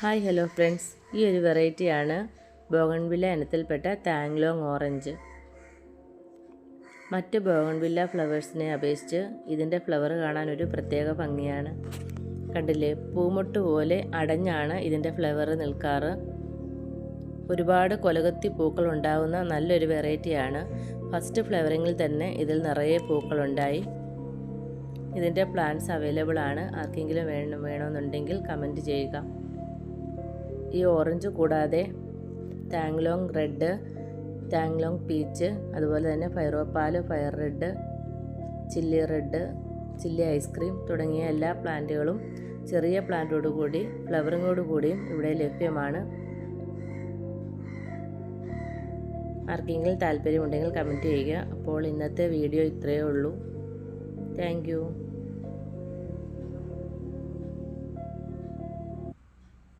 Hi hello friends, ഈ ഒരു വെറൈറ്റിയാണ് ബോഗൺവില്ല ഇനത്തിൽപ്പെട്ട താങ്ലോങ് ഓറഞ്ച്. മറ്റ് ബോഗൺവില്ല ഫ്ലവേഴ്സിനെ അപേക്ഷിച്ച് ഇതിൻ്റെ ഫ്ലവർ കാണാൻ ഒരു പ്രത്യേക ഭംഗിയാണ്. കണ്ടില്ലേ, പൂമൊട്ട് പോലെ അടഞ്ഞാണ് ഇതിൻ്റെ ഫ്ലവർ നിൽക്കാറ്. ഒരുപാട് കൊലകത്തി പൂക്കൾ ഉണ്ടാകുന്ന നല്ലൊരു വെറൈറ്റിയാണ്. ഫസ്റ്റ് ഫ്ലവറിങ്ങിൽ തന്നെ ഇതിൽ നിറയെ പൂക്കളുണ്ടായി. ഇതിൻ്റെ പ്ലാന്റ്സ് അവൈലബിൾ ആണ്. ആർക്കെങ്കിലും വേണമെന്നുണ്ടെങ്കിൽ കമൻറ്റ് ചെയ്യുക. ഈ ഓറഞ്ച് കൂടാതെ താങ്ലോങ് റെഡ്, താങ്ലോങ് പീച്ച്, അതുപോലെ തന്നെ ഫൈറോപ്പാൽ, fire red, chilli red, chilli ice cream തുടങ്ങിയ എല്ലാ പ്ലാന്റുകളും ചെറിയ പ്ലാന്റോടുകൂടി ഫ്ലവറിങ്ങോടുകൂടിയും ഇവിടെ ലഭ്യമാണ്. ആർക്കെങ്കിലും താല്പര്യമുണ്ടെങ്കിൽ കമൻറ്റ് ചെയ്യുക. അപ്പോൾ ഇന്നത്തെ വീഡിയോ ഇത്രയേ ഉള്ളൂ. Thank you.